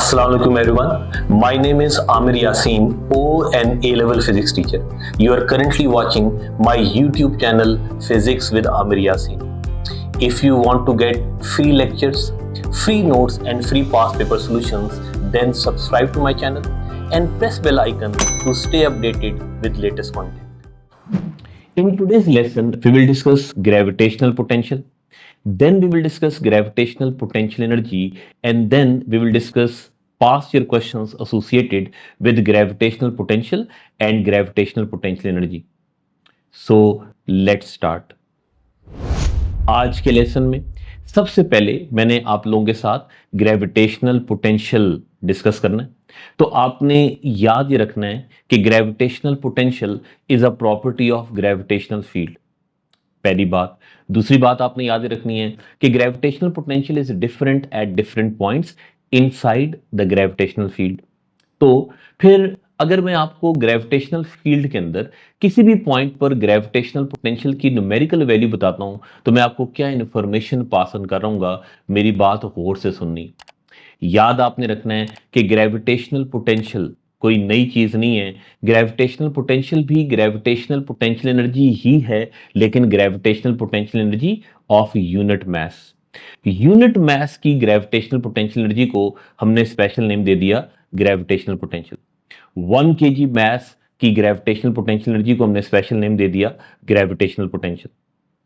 Assalamu alaikum everyone. My name is Amir Yasin, O and A-level physics teacher. You are currently watching my YouTube channel Physics with Amir Yasin. If you want to get free lectures, free notes and free past paper solutions, then subscribe to my channel and press bell icon to stay updated with latest content. In today's lesson, we will discuss gravitational potential. Then we will discuss gravitational potential energy, and then we will discuss past year questions associated with gravitational potential and gravitational potential energy. So let's start. आज के lesson में सबसे पहले मैंने आप लोगों के साथ ग्रेविटेशनल पोटेंशियल डिस्कस करना है। तो आपने याद ये रखना है कि gravitational potential is a property of gravitational field, पहली बात। दूसरी बात आपने याद रखनी है कि gravitational potential is different at different points inside the gravitational field. तो फिर अगर मैं आपको ग्रेविटेशनल फील्ड के अंदर किसी भी पॉइंट पर ग्रेविटेशनल पोटेंशियल की न्यूमेरिकल वैल्यू बताता हूं तो मैं आपको क्या इंफॉर्मेशन पास ऑन कर रहा हूँ, मेरी बात गौर से सुननी। याद आपने रखना है कि ग्रेविटेशनल पोटेंशियल कोई नई चीज नहीं है। ग्रेविटेशनल पोटेंशियल भी ग्रेविटेशनल पोटेंशियल एनर्जी ही है, लेकिन gravitational potential energy of unit mass. Unit mass की ग्रेविटेशनल पोटेंशियल एनर्जी को हमने स्पेशल नेम दे दिया ग्रेविटेशनल पोटेंशियल। 1 kg मास की ग्रेविटेशनल पोटेंशियल एनर्जी को हमने स्पेशल नेम दे दिया ग्रेविटेशनल पोटेंशियल।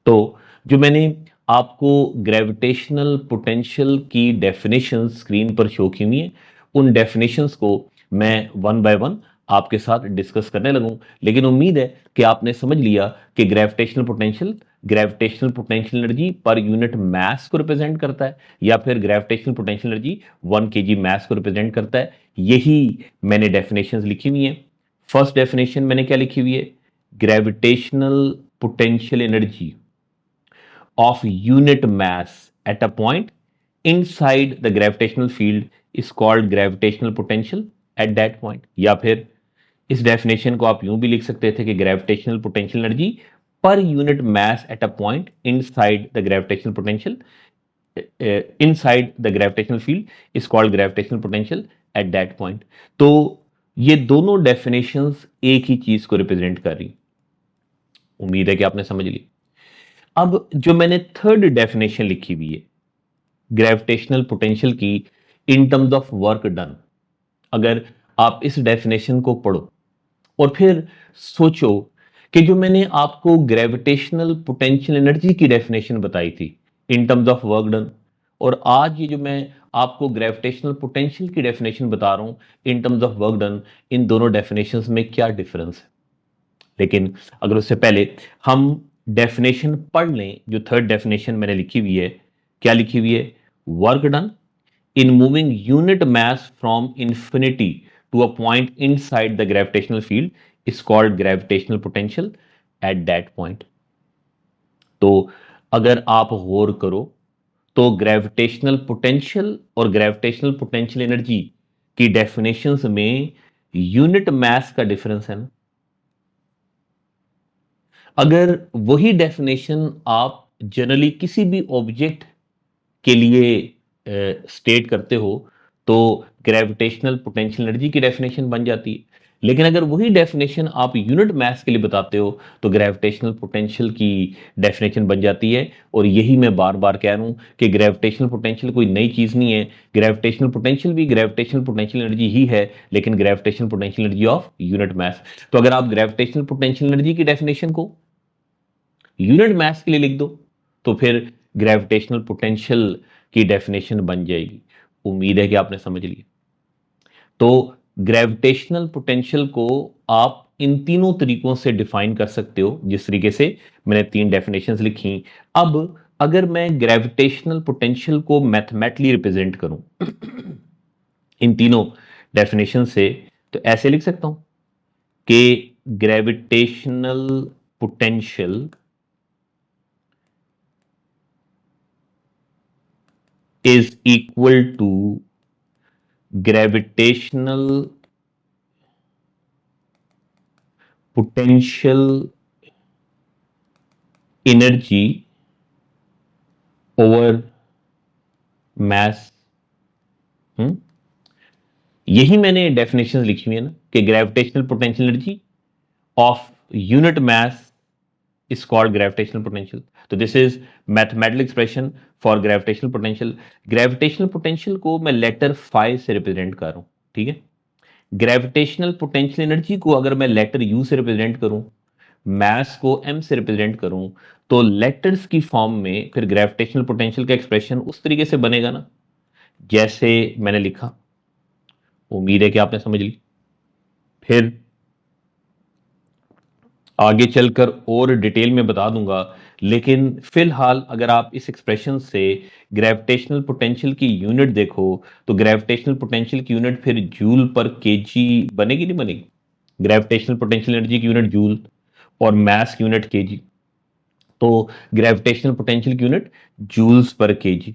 तो जो मैंने आपको ग्रेविटेशनल पोटेंशियल की डेफिनेशन स्क्रीन पर शो की हुई है, उन डेफिनेशंस को मैं वन बाय वन आपके साथ डिस्कस करने लगूं। लेकिन उम्मीद है कि आपने समझ लिया कि gravitational potential energy per unit mass को रिप्रेजेंट करता है, या फिर ग्रेविटेशनल पोटेंशियल एनर्जी 1 kg मास को रिप्रेजेंट करता है। यही मैंने डेफिनेशंस लिखी हुई हैं। फर्स्ट डेफिनेशन मैंने क्या लिखी हुई है? Gravitational potential energy of unit mass at a point inside the gravitational field is called gravitational potential at that point। या फिर इस डेफिनेशन को आप यूं भी लिख सकते थे कि gravitational potential energy per unit mass at a point inside the gravitational potential inside the gravitational field is called gravitational potential at that point. तो ये दोनों डेफिनेशंस एक ही चीज को रिप्रेजेंट कर रही। उम्मीद है कि आपने समझ ली। अब जो मैंने थर्ड डेफिनेशन लिखी हुई है ग्रेविटेशनल पोटेंशियल की इन टर्म्स ऑफ वर्क डन, अगर आप इस डेफिनेशन को पढ़ो और फिर सोचो कि जो मैंने आपको ग्रेविटेशनल पोटेंशियल एनर्जी की डेफिनेशन बताई थी इन टर्म्स ऑफ वर्क डन, और आज ये जो मैं आपको ग्रेविटेशनल पोटेंशियल की डेफिनेशन बता रहा हूं in terms of work done, इन दोनों डेफिनेशंस में क्या डिफरेंस है। लेकिन अगर उससे पहले हम डेफिनेशन पढ़ लें, जो थर्ड डेफिनेशन मैंने लिखी हुई है, क्या लिखी हुई है? Work done in moving unit mass from infinity to a point inside the gravitational field is called gravitational potential at that point. तो अगर आप गौर करो तो ग्रेविटेशनल पोटेंशियल और ग्रेविटेशनल पोटेंशियल एनर्जी की डेफिनेशंस में यूनिट मास का डिफरेंस है ना। अगर वही डेफिनेशन आप जनरली किसी भी ऑब्जेक्ट के लिए स्टेट करते हो तो ग्रेविटेशनल पोटेंशियल एनर्जी की डेफिनेशन बन जाती है। लेकिन अगर वही डेफिनेशन आप यूनिट मास के लिए बताते हो तो ग्रेविटेशनल पोटेंशियल की डेफिनेशन बन जाती है। और यही मैं बार बार कह रहा हूं कि ग्रेविटेशनल पोटेंशियल कोई नई चीज नहीं है। ग्रेविटेशनल पोटेंशियल भी ग्रेविटेशनल पोटेंशियल एनर्जी ही है, लेकिन gravitational potential energy of unit mass. तो अगर आप ग्रेविटेशनल पोटेंशियल एनर्जी की डेफिनेशन को यूनिट मास के लिए लिख दो तो फिर ग्रेविटेशनल पोटेंशियल की डेफिनेशन बन जाएगी। उम्मीद है कि आपने समझ लिया। तो ग्रेविटेशनल पोटेंशियल को आप इन तीनों तरीकों से डिफाइन कर सकते हो, जिस तरीके से मैंने 3 डेफिनेशंस लिखी। अब अगर मैं ग्रेविटेशनल पोटेंशियल को मैथमेटिकली रिप्रेजेंट करूं इन तीनों डेफिनेशन से, तो ऐसे लिख सकता हूं कि gravitational potential is equal to gravitational potential energy over mass। यही मैंने डेफिनेशन लिखी हुई है ना कि gravitational potential energy of unit mass is called gravitational potential. तो this is mathematical expression for gravitational potential. Gravitational potential को मैं लेटर phi से रिप्रेजेंट कर रहा हूं, ठीक है। ग्रेविटेशनल पोटेंशियल एनर्जी को अगर मैं लेटर u से रिप्रेजेंट करूं, मास को m से रिप्रेजेंट करूं, तो लेटर्स की फॉर्म में फिर ग्रेविटेशनल पोटेंशियल का एक्सप्रेशन उस तरीके से बनेगा ना जैसे मैंने लिखा। उम्मीद है कि आपने समझ ली। फिर आगे चलकर और डिटेल में बता दूंगा, लेकिन फिलहाल अगर आप इस एक्सप्रेशन से ग्रेविटेशनल पोटेंशियल की यूनिट देखो तो ग्रेविटेशनल पोटेंशियल की यूनिट फिर जूल पर केजी बनेगी नहीं बनेगी। ग्रेविटेशनल पोटेंशियल एनर्जी की यूनिट जूल और मास की यूनिट केजी, तो ग्रेविटेशनल पोटेंशियल की यूनिट जूल्स पर केजी।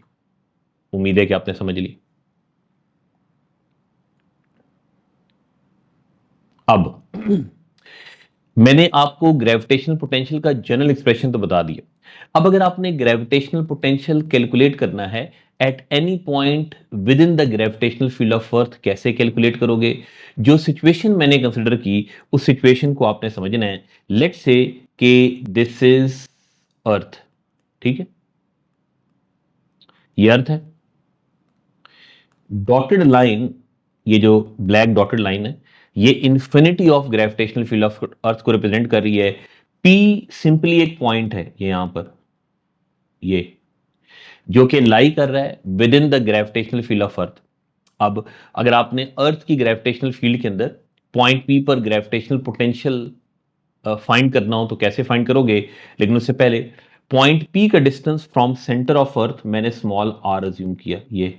उम्मीद है कि आपने समझ ली। अब मैंने आपको ग्रेविटेशनल पोटेंशियल का जनरल एक्सप्रेशन तो बता दिया। अब अगर आपने ग्रेविटेशनल पोटेंशियल कैलकुलेट करना है at any point with in the gravitational field of अर्थ, कैसे कैलकुलेट करोगे? जो सिचुएशन मैंने कंसिडर की उस सिचुएशन को आपने समझना है। लेट्स से कि दिस इज अर्थ, ठीक है, ये अर्थ है। डॉटेड लाइन, ये जो ब्लैक डॉटेड लाइन है, ये infinity of gravitational field of अर्थ को रिप्रेजेंट कर रही है। पी सिंपली एक पॉइंट है ये यहां पर, ये जो कि लाई कर रहा है with in the gravitational field of अर्थ। अब अगर आपने अर्थ की ग्रेविटेशनल फील्ड के अंदर पॉइंट पी पर ग्रेविटेशनल पोटेंशियल फाइंड करना हो तो कैसे फाइंड करोगे? लेकिन उससे पहले पॉइंट पी का डिस्टेंस फ्रॉम सेंटर ऑफ अर्थ मैंने स्मॉल आर अज्यूम किया। ये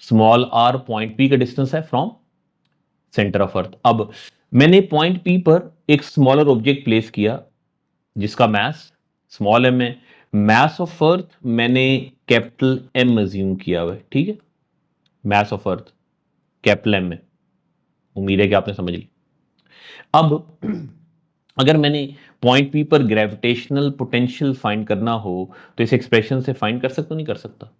स्मॉल आर पॉइंट पी का डिस्टेंस है फ्रॉम सेंटर ऑफ अर्थ। अब मैंने पॉइंट पी पर एक स्मॉलर ऑब्जेक्ट प्लेस किया जिसका मास स्मॉल एम है। मास ऑफ अर्थ मैंने कैपिटल एम अज्यूम किया हुआ है, ठीक है। Mass of Earth capital M है। उम्मीद है कि आपने समझ ली। अब अगर मैंने पॉइंट पी पर ग्रेविटेशनल पोटेंशियल फाइंड करना हो तो इस एक्सप्रेशन से फाइंड कर सकता नहीं कर सकता?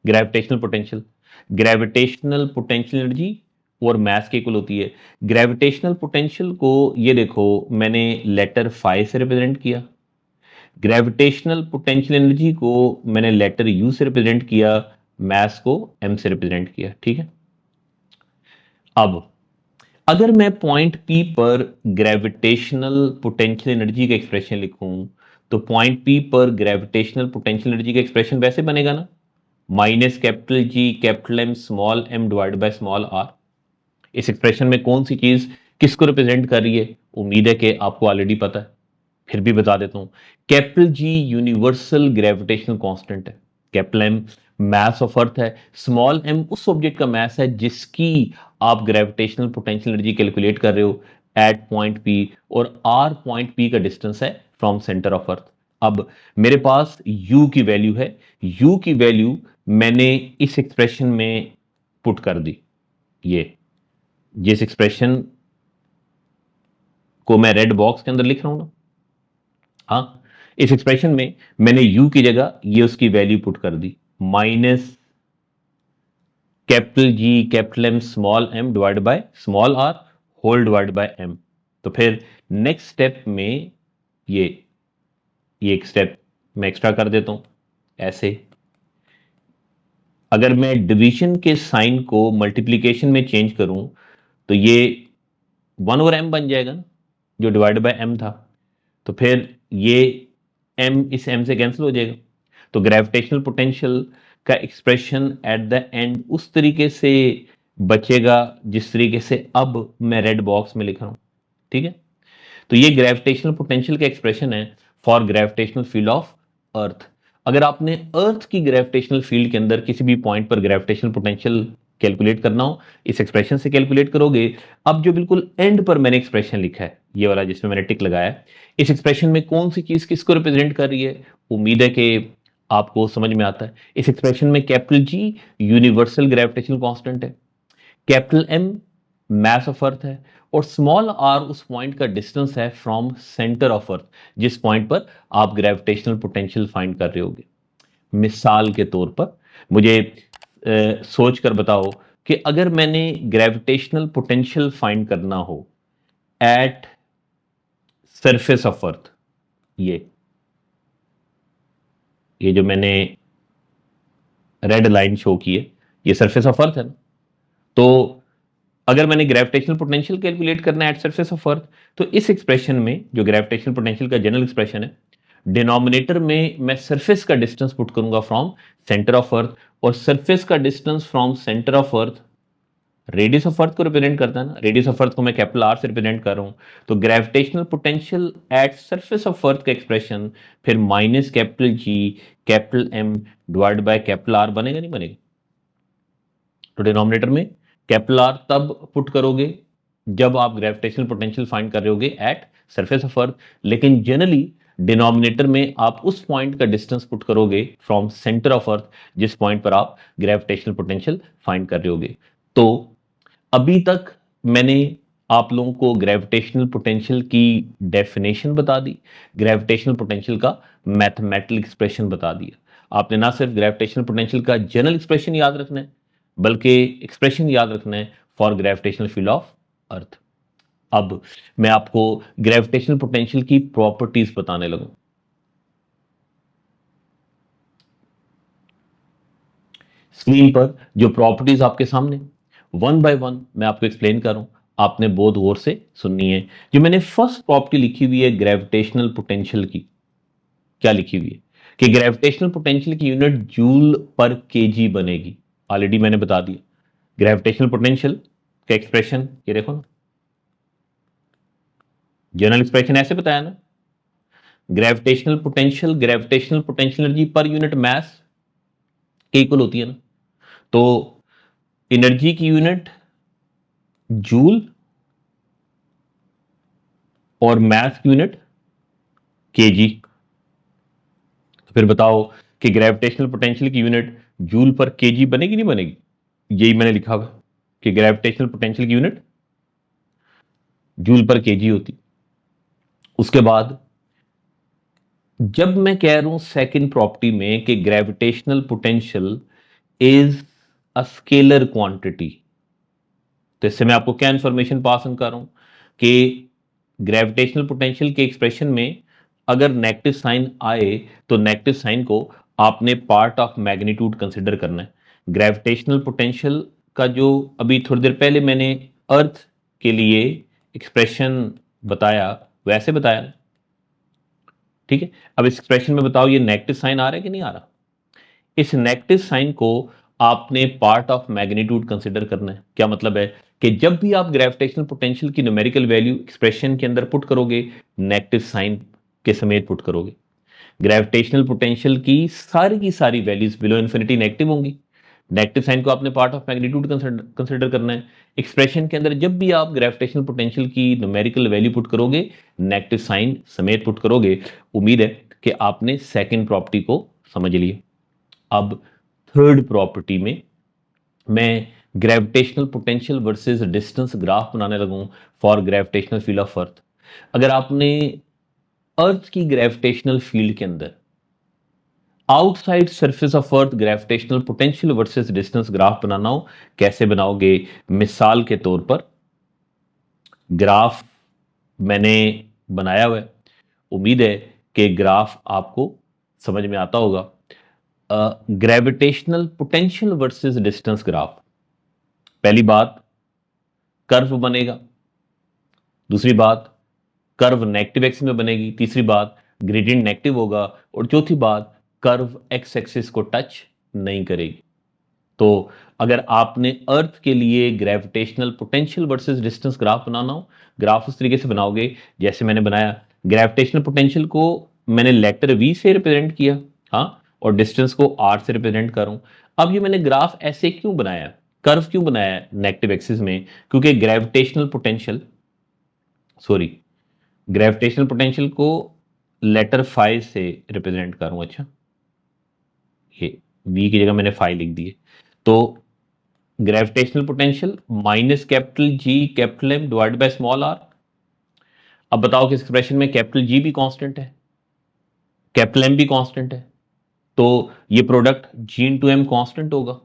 Gravitational potential, gravitational potential energy और मास के इक्वल होती है। ग्रेविटेशनल पोटेंशियल को ये देखो मैंने लेटर फाई से रिप्रेजेंट किया, ग्रेविटेशनल पोटेंशियल एनर्जी को मैंने लेटर यू से रिप्रेजेंट किया, मास को एम से रिप्रेजेंट किया, ठीक है। अब अगर मैं पॉइंट पी पर ग्रेविटेशनल पोटेंशियल एनर्जी का एक्सप्रेशन लिखूं तो पॉइंट पी पर ग्रेविटेशनल पोटेंशियल एनर्जी का एक्सप्रेशन वैसे बनेगा ना, minus capital G capital M small M divide by small R. इस एक्सप्रेशन में कौन सी चीज किसको रिप्रेजेंट कर रही है? उम्मीद है कि आपको ऑलरेडी पता है, फिर भी बता देता हूं। Capital G universal gravitational constant है, capital M mass of earth है, स्मॉल एम उस ऑब्जेक्ट का मास है जिसकी आप ग्रेविटेशनल पोटेंशियल एनर्जी कैलकुलेट कर रहे हो एट पॉइंट पी, और आर पॉइंट पी का डिस्टेंस है फ्रॉम सेंटर ऑफ अर्थ। अब मेरे पास u की वैल्यू है, u की वैल्यू मैंने इस एक्सप्रेशन में पुट कर दी। ये जिस एक्सप्रेशन को मैं रेड बॉक्स के अंदर लिख रहा हूं ना, हाँ, इस एक्सप्रेशन में मैंने u की जगह ये उसकी वैल्यू पुट कर दी, minus capital G capital M small M divide by small are whole divide by m. तो फिर नेक्स्ट स्टेप में ये एक स्टेप मैं एक्स्ट्रा कर देता हूं ऐसे। अगर मैं डिवीजन के साइन को मल्टीप्लीकेशन में चेंज करूं तो ये 1/m बन जाएगा ना, जो डिवाइड बाय m था। तो फिर ये m इस m से कैंसिल हो जाएगा। तो ग्रेविटेशनल पोटेंशियल का एक्सप्रेशन एट द एंड उस तरीके से बचेगा जिस तरीके से अब मैं रेड बॉक्स में लिख रहा हूं, ठीक है। तो ये ग्रेविटेशनल पोटेंशियल का एक्सप्रेशन है for gravitational field of earth. अगर आपने अर्थ की ग्रेविटेशनल फील्ड के अंदर किसी भी पॉइंट पर ग्रेविटेशनल पोटेंशियल कैलकुलेट करना हो, इस एक्सप्रेशन से कैलकुलेट करोगे। अब जो बिल्कुल एंड पर मैंने एक्सप्रेशन लिखा है, ये वाला जिसमें मैंने टिक लगाया है, इस एक्सप्रेशन में कौन सी चीज किसको रिप्रेजेंट कर रही है? उम्मीद है कि आपको समझ में आता है। इस एक्सप्रेशन में capital G universal gravitational constant है, capital M mass of earth है, और स्मॉल आर उस पॉइंट का डिस्टेंस है फ्रॉम सेंटर ऑफ अर्थ, जिस पॉइंट पर आप ग्रेविटेशनल पोटेंशियल फाइंड कर रहे होगे। मिसाल के तौर पर मुझे सोच कर बताओ कि अगर मैंने ग्रेविटेशनल पोटेंशियल फाइंड करना हो एट सरफेस ऑफ अर्थ, ये जो मैंने रेड लाइन शो की है, ये सरफेस ऑफ अर्थ है ना। तो अगर मैंने ग्रेविटेशनल पोटेंशियल कैलकुलेट करना है एट सरफेस ऑफ अर्थ, तो इस एक्सप्रेशन में जो ग्रेविटेशनल पोटेंशियल का जनरल एक्सप्रेशन है, डिनोमिनेटर में मैं सरफेस का डिस्टेंस पुट करूंगा फ्रॉम सेंटर ऑफ अर्थ, और सरफेस का distance from centre of earth radius of earth को रिप्रेजेंट करता है ना। रेडियस ऑफ अर्थ को मैं कैपिटल आर से रिप्रेजेंट कर रहा हूं, तो gravitational potential at surface of Earth का एक्सप्रेशन फिर minus capital G capital M divide by capital R बनेगा, नहीं बनेगा? तो डिनोमिनेटर में कैपिटल आर तब पुट करोगे जब आप ग्रेविटेशनल पोटेंशियल फाइंड कर रहे होगे एट सरफेस ऑफ अर्थ, लेकिन जनरली डिनोमिनेटर में आप उस पॉइंट का डिस्टेंस पुट करोगे फ्रॉम सेंटर ऑफ अर्थ जिस पॉइंट पर आप ग्रेविटेशनल पोटेंशियल फाइंड कर रहे होगे। तो अभी तक मैंने आप लोगों को ग्रेविटेशनल पोटेंशियल की डेफिनेशन बता दी, ग्रेविटेशनल पोटेंशियल का मैथमेटिकल एक्सप्रेशन बता दिया। आपने ना सिर्फ ग्रेविटेशनल पोटेंशियल का जनरल एक्सप्रेशन याद रखना है, बल्कि एक्सप्रेशन याद रखना है फॉर ग्रेविटेशनल फील्ड ऑफ अर्थ। अब मैं आपको ग्रेविटेशनल पोटेंशियल की प्रॉपर्टीज बताने लगूं। स्क्रीन पर जो प्रॉपर्टीज आपके सामने वन बाय वन मैं आपको एक्सप्लेन कर रहा हूं, आपने बहुत गौर से सुननी है। जो मैंने फर्स्ट प्रॉपर्टी लिखी हुई है ग्रेविटेशनल पोटेंशियल की, क्या लिखी हुई है कि ग्रेविटेशनल पोटेंशियल की यूनिट जूल पर केजी बनेगी। ऑलरेडी मैंने बता दिया ग्रेविटेशनल पोटेंशियल का एक्सप्रेशन, ये देखो ना, जनरल एक्सप्रेशन ऐसे बताया ना, gravitational potential energy per unit mass के इक्वल होती है ना। तो एनर्जी की यूनिट जूल और मास की यूनिट केजी। तो फिर बताओ कि ग्रेविटेशनल पोटेंशियल की यूनिट जूल पर केजी बनेगी, नहीं बनेगी? यही मैंने लिखा हुआ कि ग्रेविटेशनल पोटेंशियल की यूनिट जूल पर केजी होती। उसके बाद जब मैं कह रहा हूं सेकंड प्रॉपर्टी में कि gravitational potential is a scalar quantity, तो इससे मैं आपको क्या इंफॉर्मेशन पास कर रहा हूं कि ग्रेविटेशनल पोटेंशियल के एक्सप्रेशन में अगर नेगेटिव साइन आए तो नेगेटिव साइन को आपने पार्ट ऑफ मैग्नीट्यूड कंसिडर करना है। ग्रेविटेशनल पोटेंशियल का जो अभी थोड़ी देर पहले मैंने अर्थ के लिए एक्सप्रेशन बताया वैसे बताया ना, ठीक है। अब इस एक्सप्रेशन में बताओ ये नेगेटिव साइन आ रहा है कि नहीं आ रहा? इस नेगेटिव साइन को आपने पार्ट ऑफ मैग्नीट्यूड कंसिडर करना है। क्या मतलब है कि जब भी आप ग्रेविटेशनल पोटेंशियल की न्यूमेरिकल वैल्यू एक्सप्रेशन के अंदर पुट करोगे, नेगेटिव साइन के समेत पुट करोगे। ग्रेविटेशनल पोटेंशियल की सारी वैल्यूज बिलो इन्फिनिटी नेगेटिव होंगी। नेगेटिव साइन को आपने पार्ट ऑफ मैग्नीट्यूड कंसिडर करना है। एक्सप्रेशन के अंदर जब भी आप ग्रेविटेशनल पोटेंशियल की न्यूमेरिकल वैल्यू पुट करोगे, नेगेटिव साइन समेत पुट करोगे। उम्मीद है कि आपने सेकंड प्रॉपर्टी को समझ लिया। अब थर्ड प्रॉपर्टी में मैं gravitational potential versus distance graph बनाने लगूं for gravitational field of earth. अगर आपने अर्थ की ग्रेविटेशनल फील्ड के अंदर outside surface of earth gravitational potential versus distance graph बनाना हो, कैसे बनाओगे? मिसाल के तौर पर ग्राफ मैंने बनाया हुआ है, उम्मीद है कि ग्राफ आपको समझ में आता होगा। Gravitational potential versus distance graph, पहली बात कर्व बनेगा, दूसरी बात कर्व नेगेटिव एक्सिस में बनेगी, तीसरी बात ग्रेडियंट नेगेटिव होगा, और चौथी बात कर्व एक्स एक्सिस को टच नहीं करेगी। तो अगर आपने अर्थ के लिए gravitational potential versus distance graph बनाना हो, ग्राफ उस तरीके से बनाओगे जैसे मैंने बनाया। ग्रेविटेशनल पोटेंशियल को मैंने लेटर वी से रिप्रेजेंट किया, हाँ, और डिस्टेंस को आर से रिप्रेजेंट करूं। अब ये मैंने ग्राफ ऐसे क्यों बनाया, कर्व क्यों बनाया नेगेटिव एक्सिस में? क्योंकि ग्रेविटेशनल पोटेंशियल को लेटर फाइव से रिप्रेजेंट करूं। अच्छा, ये वी की जगह मैंने फाइव लिख दिए। तो gravitational potential minus capital G capital M divide by small R. अब बताओ कि इस एक्सप्रेशन में कैपिटल जी भी कांस्टेंट है, कैपिटल एम भी कांस्टेंट है, तो ये प्रोडक्ट जी इंटू एम कांस्टेंट होगा।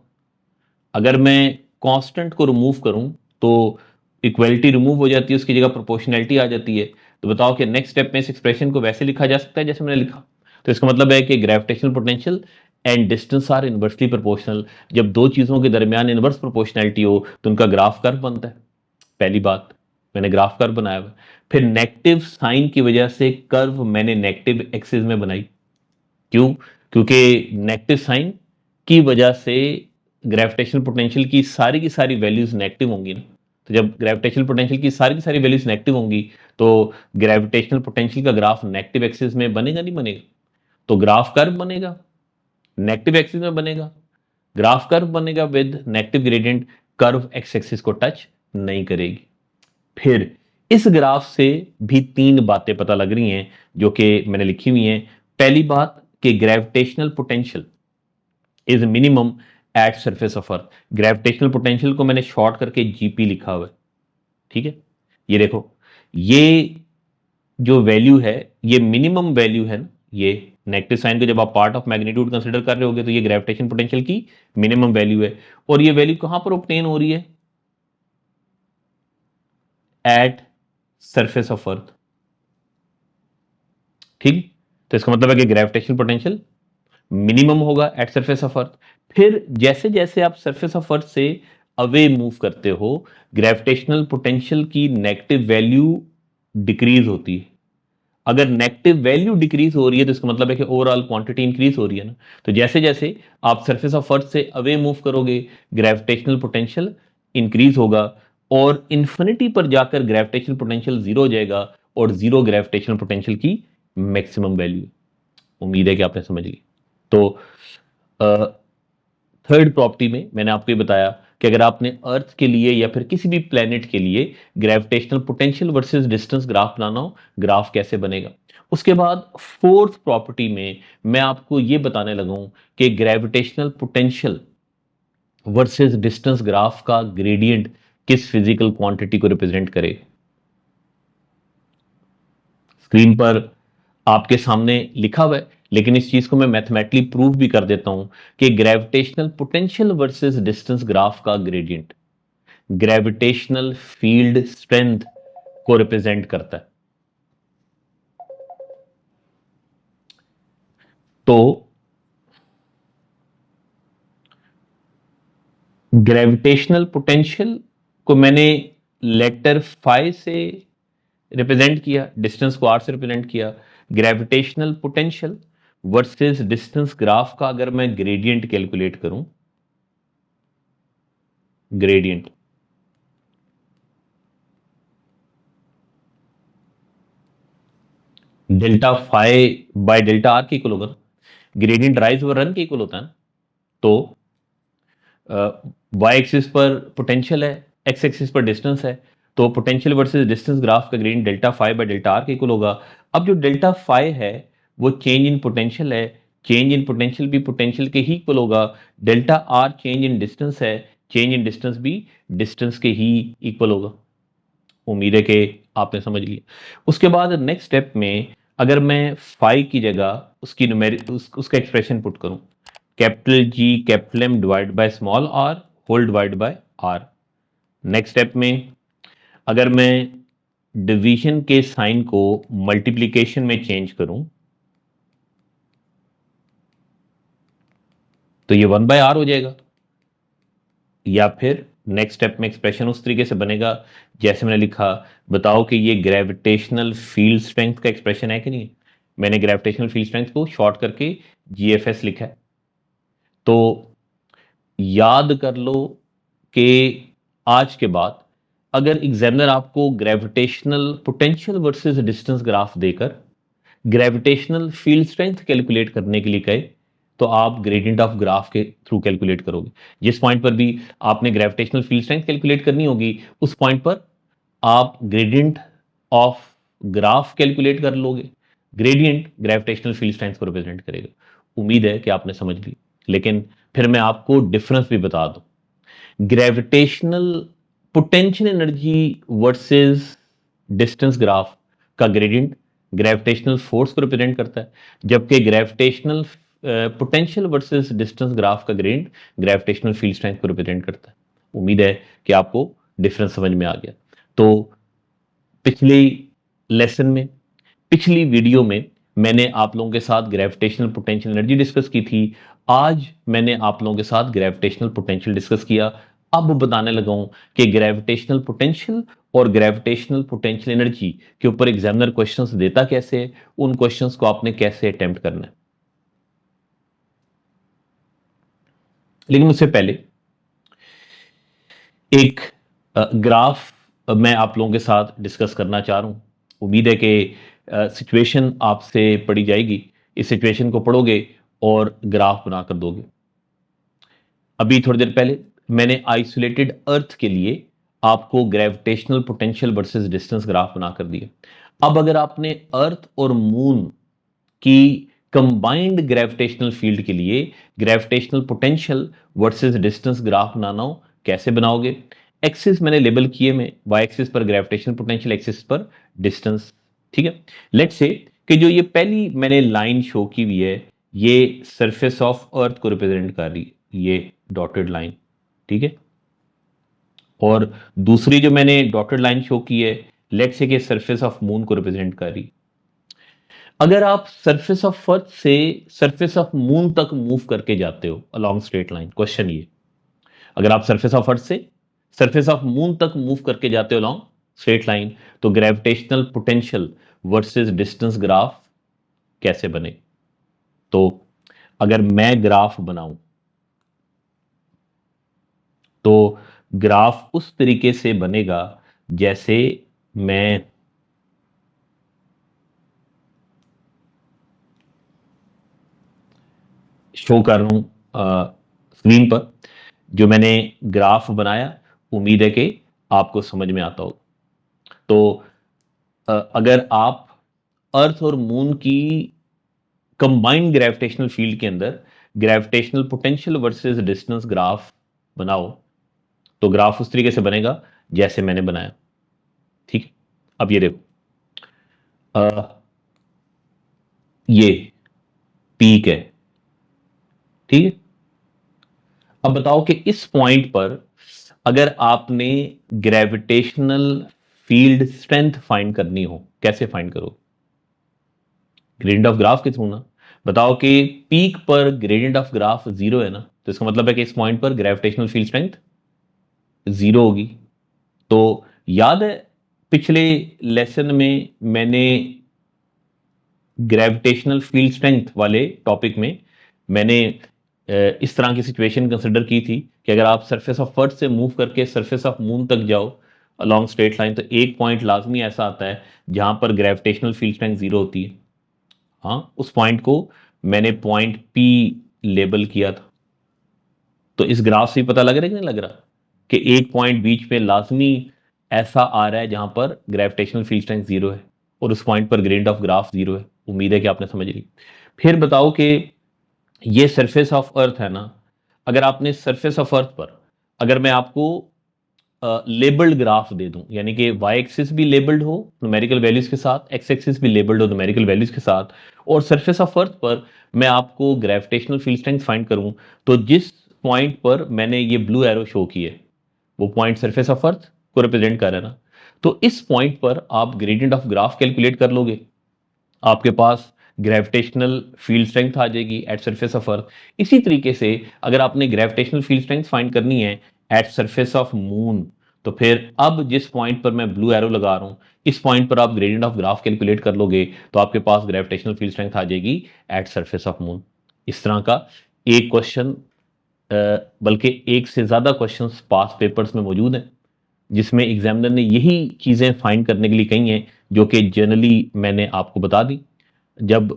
अगर मैं कांस्टेंट को रिमूव करूं तो इक्वलिटी रिमूव हो जाती है, उसकी जगह प्रोपोर्शनैलिटी आ जाती है। तो बताओ कि नेक्स्ट स्टेप में इस एक्सप्रेशन को वैसे लिखा जा सकता है जैसे मैंने लिखा। तो इसका मतलब है कि gravitational potential and distance are inversely proportional. जब दो चीजों के दरमियान इनवर्स प्रोपोर्शनैलिटी हो तो उनका ग्राफ कर्व बनता है। पहली बात, मैंने ग्राफ कर्व बनाया हुआ। फिर नेगेटिव साइन की वजह से कर्व मैंने नेगेटिव एक्सिस में बनाई। क्यों? क्योंकि नेगेटिव साइन की वजह से ग्रेविटेशनल पोटेंशियल की सारी वैल्यूज नेगेटिव होंगी ना। तो जब ग्रेविटेशनल पोटेंशियल की सारी वैल्यूज नेगेटिव होंगी तो ग्रेविटेशनल पोटेंशियल का ग्राफ नेगेटिव एक्सिस में बनेगा नहीं बनेगा? तो ग्राफ कर्व बनेगा, नेगेटिव एक्सिस में बनेगा, ग्राफ कर्व बनेगा with negative gradient, curve x axis को टच नहीं करेगी। फिर इस ग्राफ से भी तीन बातें पता लग रही हैं जो कि मैंने लिखी हुई हैं। पहली बात कि gravitational potential is minimum eight surface of earth. Gravitational potential को मैंने शॉर्ट करके जीपी लिखा हुआ है, ठीक है। ये देखो, ये जो वैल्यू है ये मिनिमम वैल्यू है ना। ये नेगेटिव साइन को जब आप पार्ट ऑफ मैग्नीट्यूड कंसीडर कर रहे होगे तो ये ग्रेविटेशन पोटेंशियल की मिनिमम वैल्यू है। और ये वैल्यू कहां पर ऑब्टेन हो रही है? एट सरफेस ऑफ अर्थ, ठीक। तो इसका मतलब है कि ग्रेविटेशनल पोटेंशियल मिनिमम होगा एट सरफेस ऑफ अर्थ। फिर जैसे जैसे आप सरफेस ऑफ अर्थ से अवे मूव करते हो ग्रेविटेशनल पोटेंशियल की नेगेटिव वैल्यू डिक्रीज होती है। अगर नेगेटिव वैल्यू डिक्रीज हो रही है तो इसका मतलब है कि ओवरऑल क्वांटिटी इंक्रीज हो रही है ना। तो जैसे जैसे आप सरफेस ऑफ अर्थ से अवे मूव करोगे ग्रेविटेशनल पोटेंशियल इंक्रीज होगा और इन्फिनिटी पर जाकर ग्रेविटेशनल पोटेंशियल जीरो हो जाएगा और जीरो ग्रेविटेशनल पोटेंशियल की मैक्सिमम वैल्यू। उम्मीद है कि आपने समझ ली। तो थर्ड प्रॉपर्टी में मैंने आपको ये बताया कि अगर आपने अर्थ के लिए या फिर किसी भी प्लेनेट के लिए gravitational potential versus distance graph बनाना हो, ग्राफ कैसे बनेगा। उसके बाद फोर्थ प्रॉपर्टी में मैं आपको ये बताने लगा हूं कि gravitational potential versus distance graph का ग्रेडियंट किस फिजिकल क्वांटिटी को रिप्रेजेंट करे। स्क्रीन पर आपके सामने लिखा हुआ है, लेकिन इस चीज को मैं मैथमेटिकली प्रूव भी कर देता हूं कि gravitational potential versus distance graph का ग्रेडियंट ग्रेविटेशनल फील्ड स्ट्रेंथ को रिप्रेजेंट करता है। तो ग्रेविटेशनल पोटेंशियल को मैंने लेटर फाई से रिप्रेजेंट किया, डिस्टेंस को आर से रिप्रेजेंट किया। Gravitational potential versus distance graph का अगर मैं ग्रेडियंट कैलकुलेट करूं, gradient delta phi by delta R के इक्वल होगा। ग्रेडियंट राइज ओवर रन के इक्वल होता है ना। तो वाई एक्सिस पर पोटेंशियल है, एक्स एक्सिस पर डिस्टेंस है, तो पोटेंशियल वर्सेस डिस्टेंस ग्राफ का gradient delta phi by delta R के इक्वल होगा। अब जो डेल्टा फाई है वो चेंज इन पोटेंशियल है, चेंज इन पोटेंशियल भी पोटेंशियल के ही इक्वल होगा। Delta R change in distance है, चेंज इन डिस्टेंस भी डिस्टेंस के ही इक्वल होगा। उम्मीद है कि आपने समझ लिया। उसके बाद नेक्स्ट स्टेप में अगर मैं फाई की जगह उसकी उसका एक्सप्रेशन पुट करूं, capital G capital M divide by small are whole divide by R. Next step में अगर मैं डिवीजन के साइन को मल्टीप्लीकेशन में चेंज करूं तो ये 1/r हो जाएगा। या फिर नेक्स्ट स्टेप में एक्सप्रेशन उस तरीके से बनेगा जैसे मैंने लिखा। बताओ कि ये ग्रेविटेशनल फील्ड स्ट्रेंथ का एक्सप्रेशन है कि नहीं। मैंने ग्रेविटेशनल फील्ड स्ट्रेंथ को शॉर्ट करके जीएफएस लिखा है। तो याद कर लो कि आज के बाद अगर एग्जामिनर आपको gravitational potential versus distance graph देकर ग्रेविटेशनल फील्ड स्ट्रेंथ कैलकुलेट करने के लिए कहे तो आप ग्रेडियंट ऑफ ग्राफ के थ्रू कैलकुलेट करोगे। जिस पॉइंट पर भी आपने ग्रेविटेशनल फील्ड स्ट्रेंथ कैलकुलेट करनी होगी उस पॉइंट पर आप ग्रेडियंट ऑफ ग्राफ कैलकुलेट कर लोगे। ग्रेडियंट ग्रेविटेशनल फील्ड स्ट्रेंथ को रिप्रेजेंट करेगा। उम्मीद है कि आपने समझ ली, लेकिन फिर मैं आपको डिफरेंस भी बता दूं। Gravitational potential energy versus distance graph का ग्रेडियंट ग्रेविटेशनल फोर्स को रिप्रेजेंट करता है, जबकि gravitational potential versus distance graph का ग्रेडियंट ग्रेविटेशनल फील्ड स्ट्रेंथ को रिप्रेजेंट करता है। उम्मीद है कि आपको डिफरेंस समझ में आ गया। तो पिछले लेसन में, पिछली वीडियो में मैंने आप लोगों के साथ ग्रेविटेशनल पोटेंशियल एनर्जी डिस्कस की थी। आज मैंने आप लोगों के साथ ग्रेविटेशनल पोटेंशियल डिस्कस किया। अब बताने लगा हूं कि ग्रेविटेशनल पोटेंशियल और ग्रेविटेशनल पोटेंशियल एनर्जी के ऊपर एग्जामिनर क्वेश्चंस देता कैसे है, उन क्वेश्चंस को आपने कैसे अटेम्प्ट करना है। लेकिन उससे पहले एक ग्राफ मैं आप लोगों के साथ डिस्कस करना चाह रहा हूं। उम्मीद है कि सिचुएशन आपसे पढ़ी जाएगी, इस सिचुएशन को पढ़ोगे और ग्राफ बनाकर दोगे। अभी थोड़ी देर पहले मैंने आइसोलेटेड अर्थ के लिए आपको gravitational potential versus distance graph बनाकर दिए। अब अगर आपने अर्थ और मून की कंबाइंड ग्रेविटेशनल फील्ड के लिए gravitational potential versus distance graph बनाना हो, कैसे बनाओगे? एक्सिस मैंने लेबल किए, में वाई एक्सिस पर ग्रेविटेशनल पोटेंशियल, एक्सिस पर डिस्टेंस। ठीक है, लेट्स से कि जो ये पहली मैंने लाइन शो की हुई है, ये सरफेस ऑफ अर्थ को रिप्रेजेंट कर रही है, ये डॉटेड लाइन। ठीक है, और दूसरी जो मैंने डॉटेड लाइन शो की है, लेट्स से कि सरफेस ऑफ मून को रिप्रेजेंट कर रही। अगर आप सरफेस ऑफ अर्थ से सरफेस ऑफ मून तक मूव करके जाते हो अलोंग स्ट्रेट लाइन, क्वेश्चन ये, अगर आप सरफेस ऑफ अर्थ से सरफेस ऑफ मून तक मूव करके जाते हो अलोंग स्ट्रेट लाइन, तो gravitational potential versus distance graph कैसे बने? तो अगर मैं ग्राफ बनाऊं तो ग्राफ उस तरीके से बनेगा जैसे मैं शो कर रहा हूं स्क्रीन पर। जो मैंने ग्राफ बनाया, उम्मीद है कि आपको समझ में आता हो। तो अगर आप अर्थ और मून की कंबाइंड ग्रेविटेशनल फील्ड के अंदर gravitational potential versus distance graph बनाओ, तो ग्राफ उस तरीके से बनेगा जैसे मैंने बनाया। ठीक है, अब ये देखो, ये पीक है। ठीक है, अब बताओ कि इस पॉइंट पर अगर आपने ग्रेविटेशनल फील्ड स्ट्रेंथ फाइंड करनी हो, कैसे फाइंड करो? ग्रेडियंट ऑफ ग्राफ के थ्रू ना। बताओ कि पीक पर ग्रेडियंट ऑफ ग्राफ 0 है ना, तो इसका मतलब है कि इस पॉइंट पर ग्रेविटेशनल फील्ड स्ट्रेंथ 0 होगी। तो याद है पिछले लेसन में मैंने ग्रेविटेशनल फील्ड स्ट्रेंथ वाले टॉपिक में मैंने इस तरह की सिचुएशन कंसिडर की थी कि अगर आप सरफेस ऑफ अर्थ से मूव करके सरफेस ऑफ मून तक जाओ अलोंग स्ट्रेट लाइन, तो एक पॉइंट लाजमी ऐसा आता है जहां पर ग्रेविटेशनल फील्ड स्ट्रेंथ 0 होती है। हाँ, उस पॉइंट को मैंने पॉइंट पी लेबल किया था। तो इस ग्राफ से पता लग रहा है कि नहीं लग रहा कि एक पॉइंट बीच पे लाजमी ऐसा आ रहा है जहां पर ग्रेविटेशनल फील्ड स्ट्रेंथ 0 है और उस पॉइंट पर ग्रेडियंट ऑफ ग्राफ 0 है। उम्मीद है कि आपने समझ ली। फिर बताओ कि ये सरफेस ऑफ अर्थ है ना, अगर आपने सरफेस ऑफ अर्थ पर, अगर मैं आपको लेबल्ड ग्राफ दे दूं, यानी कि वाई एक्सिस भी लेबल्ड हो न्यूमेरिकल वैल्यूज के साथ, एक्स एक्सिस भी लेबल्ड हो न्यूमेरिकल वैल्यूज के साथ, और सरफेस ऑफ अर्थ पर मैं आपको ग्रेविटेशनल फील्ड स्ट्रेंथ फाइंड करूं, तो जिस पॉइंट पर मैंने ये ब्लू एरो शो की है वो पॉइंट सरफेस ऑफ अर्थ को रिप्रेजेंट कर रहा है ना, तो इस पॉइंट पर आप ग्रेडियंट ऑफ ग्राफ कैलकुलेट कर लोगे, आपके पास ग्रेविटेशनल फील्ड स्ट्रेंथ आ जाएगी एट सरफेस ऑफ अर्थ। इसी तरीके से अगर आपने ग्रेविटेशनल फील्ड स्ट्रेंथ फाइंड करनी है एट सरफेस ऑफ मून, तो फिर अब जिस पॉइंट पर मैं ब्लू एरो लगा रहा हूं, इस पॉइंट पर आप ग्रेडियंट ऑफ ग्राफ कैलकुलेट कर लोगे, तो आपके पास ग्रेविटेशनल फील्ड स्ट्रेंथ आ जाएगी एट सरफेस ऑफ मून। इस तरह का एक क्वेश्चन, बल्कि एक से ज्यादा क्वेश्चंस पास पेपर्स में मौजूद हैं जिसमें एग्जामिनर ने यही चीजें फाइंड करने के लिए कही हैं, जो कि जनरली मैंने आपको बता दी। जब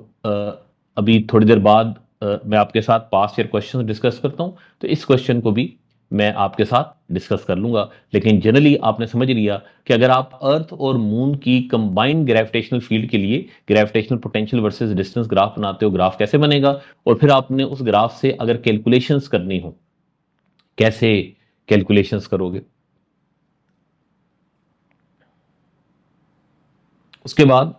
अभी थोड़ी देर बाद मैं आपके साथ पास्ट ईयर क्वेश्चन डिस्कस करता हूं, तो इस क्वेश्चन को भी मैं आपके साथ डिस्कस कर लूंगा। लेकिन जनरली आपने समझ लिया कि अगर आप अर्थ और मून की कंबाइंड ग्रेविटेशनल फील्ड के लिए gravitational potential versus distance graph बनाते हो, ग्राफ कैसे बनेगा, और फिर आपने उस ग्राफ से अगर कैलकुलेशंस करनी हो, कैसे कैलकुलेशंस करोगे। उसके बाद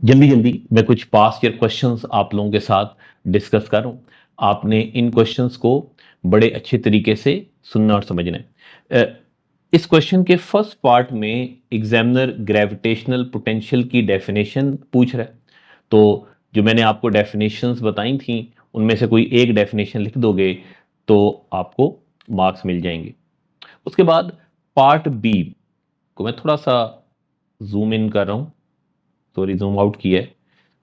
जल्दी जल्दी मैं कुछ पास्ट ईयर क्वेश्चंस आप लोगों के साथ डिस्कस कर रहा हूं। आपने इन क्वेश्चंस को बड़े अच्छे तरीके से सुनना और समझना है। इस क्वेश्चन के फर्स्ट पार्ट में एग्जामिनर ग्रेविटेशनल पोटेंशियल की डेफिनेशन पूछ रहा है। तो जो मैंने आपको डेफिनेशंस बताई थी उनमें से कोई एक डेफिनेशन लिख दोगे तो आपको मार्क्स मिल जाएंगे। उसके बाद पार्ट बी को मैं थोड़ा सा जूम इन कर रहा हूँ, सॉरी जूम आउट किया है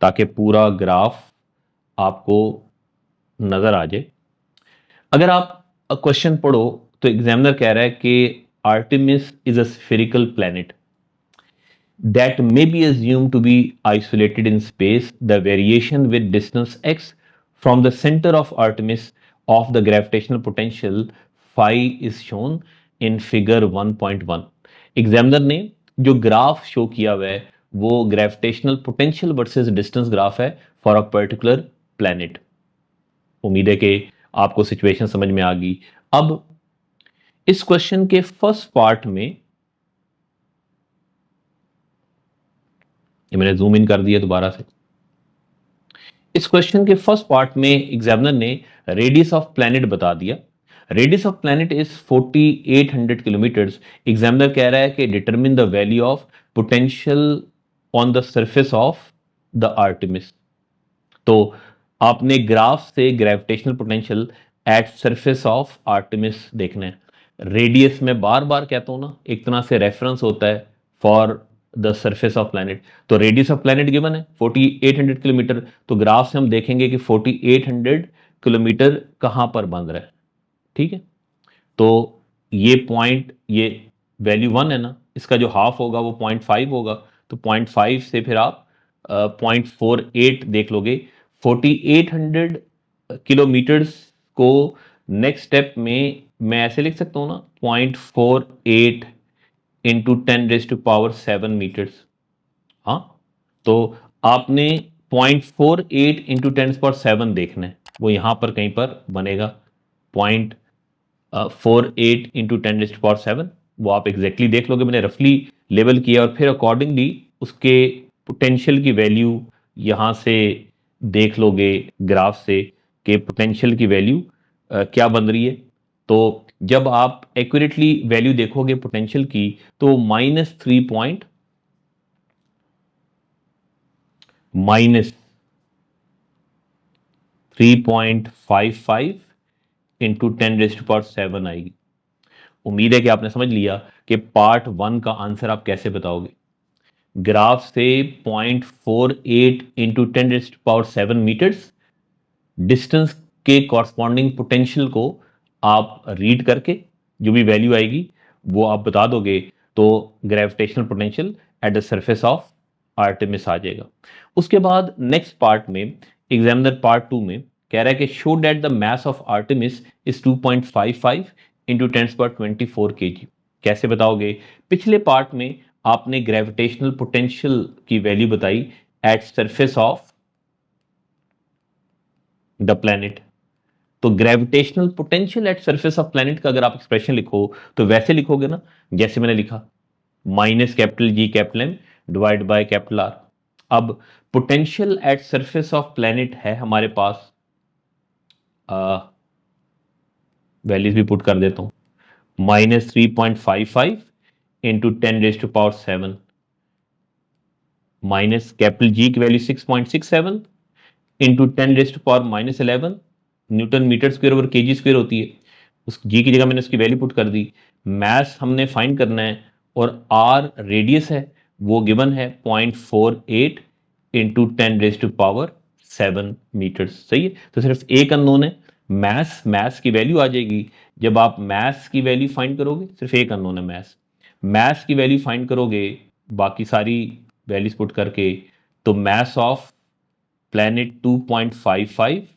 ताकि पूरा ग्राफ आपको नजर आ जाए। अगर आप क्वेश्चन पढ़ो तो एग्जामिनर कह रहा है कि Artemis is a spherical planet that may be assumed to be isolated in space. The variation with distance x from the center of Artemis of the gravitational potential phi is shown in figure 1.1. Examiner ने जो graph show किया हुआ है वो gravitational potential versus distance graph है for a particular planet. उम्मीद है कि आपको सिचुएशन समझ में आ गई। अब इस क्वेश्चन के फर्स्ट पार्ट में ये मैंने जूम इन कर दिया दोबारा से। इस क्वेश्चन के फर्स्ट पार्ट में एग्जामिनर ने रेडियस ऑफ प्लैनेट बता दिया। Radius of planet is 4800 kilometre. Examiner कह रहा है कि determine the value of potential on the surface of the Artemis. तो आपने ग्राफ से gravitational potential at surface of Artemis देखना है। रेडियस में बार बार कहता हूं ना, एक तरह से रेफरेंस होता है for the surface of planet. तो रेडियस ऑफ प्लैनेट गिवन है 4800 किलोमीटर। तो ग्राफ से हम देखेंगे कि 4800 किलोमीटर कहां पर बन रहा है। ठीक है, तो ये पॉइंट, ये वैल्यू 1 है ना, इसका जो हाफ होगा वो 0.5 होगा। तो 0.5 से फिर आप 0.48 देख लोगे। 4800 किलोमीटर्स को नेक्स्ट स्टेप में मैं ऐसे लिख सकता हूँ ना, 0.48 इंटू 10⁻⁷ मीटर्स। हाँ, तो आपने 0.48 इंटू 10⁻⁷ देखना है, वो यहां पर कहीं पर बनेगा 0.48 इंटू 10⁻⁷। वो आप एग्जैक्टली देख लोगे, मैंने रफली लेवल किया और फिर अकॉर्डिंगली उसके पोटेंशियल की वैल्यू यहां से देख लोगे ग्राफ से कि पोटेंशियल की वैल्यू क्या बन रही है। तो जब आप एक्यूरेटली वैल्यू देखोगे पोटेंशियल की तो -3.55 इंटू 10⁻⁷ आएगी। उम्मीद है कि आपने समझ लिया कि पार्ट 1 का आंसर आप कैसे बताओगे। ग्राफ से 0.48 इंटू 10⁻⁷ मीटर्स डिस्टेंस के कॉरस्पॉन्डिंग पोटेंशियल को आप रीड करके जो भी वैल्यू आएगी वो आप बता दोगे तो gravitational potential at the surface of Artemis आ जाएगा। उसके बाद नेक्स्ट पार्ट में एग्जामिनर पार्ट 2 में कह रहा है कि show that the mass of Artemis is 2.55 into 10⁻24 kg। कैसे बताओगे? पिछले पार्ट में आपने ग्रेविटेशनल पोटेंशियल की वैल्यू बताई at surface of the planet. तो gravitational potential at surface of planet का अगर आप एक्सप्रेशन लिखो तो वैसे लिखोगे ना, जैसे मैंने लिखा -G⁻⁴ डिवाइड बाय R। अब potential at surface of planet है हमारे पास, वैल्यूज भी पुट कर देता हूं, -3.55 इंटू 10⁻⁷ माइनस G की value 6.67 into 10⁻⁻11 newton metre square over kg square होती है। उस g की जगह मैंने उसकी वैल्यू पुट कर दी। मैस हमने फाइंड करना है और r रेडियस है, वो गिवन है 0.48 इंटू 10⁻⁷ मीटर्स। सही है, तो सिर्फ एक अननोन है मैस की वैल्यू आ जाएगी। जब आप मैस की वैल्यू फाइंड करोगे, सिर्फ एक अननोन है मैस की वैल्यू फाइंड करोगे बाकी सारी वैल्यूज पुट करके, तो mass of planet 2.55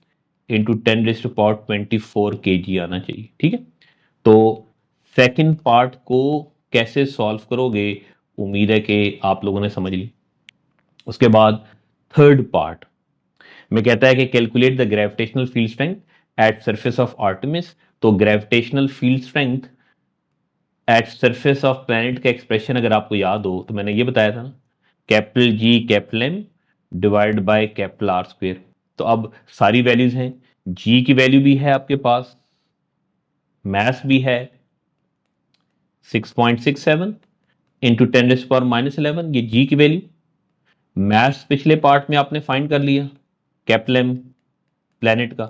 into 10⁻24 kg आना चाहिए। ठीक है, तो सेकंड पार्ट को कैसे सॉल्व करोगे उम्मीद है कि आप लोगों ने समझ ली। उसके बाद थर्ड पार्ट में कहता है कि calculate the gravitational field strength at surface of Artemis. तो gravitational field strength at surface of planet का एक्सप्रेशन अगर आपको याद हो तो मैंने ये बताया था ना, G M divide by R²। तो अब सारी वैल्यूज हैं, जी की वैल्यू भी है आपके पास, मास भी है 6.67 इंटू 10⁻⁻11, ये जी की वैल्यू। मास पिछले पार्ट में आपने फाइंड कर लिया कैपिटल एम प्लैनेट का,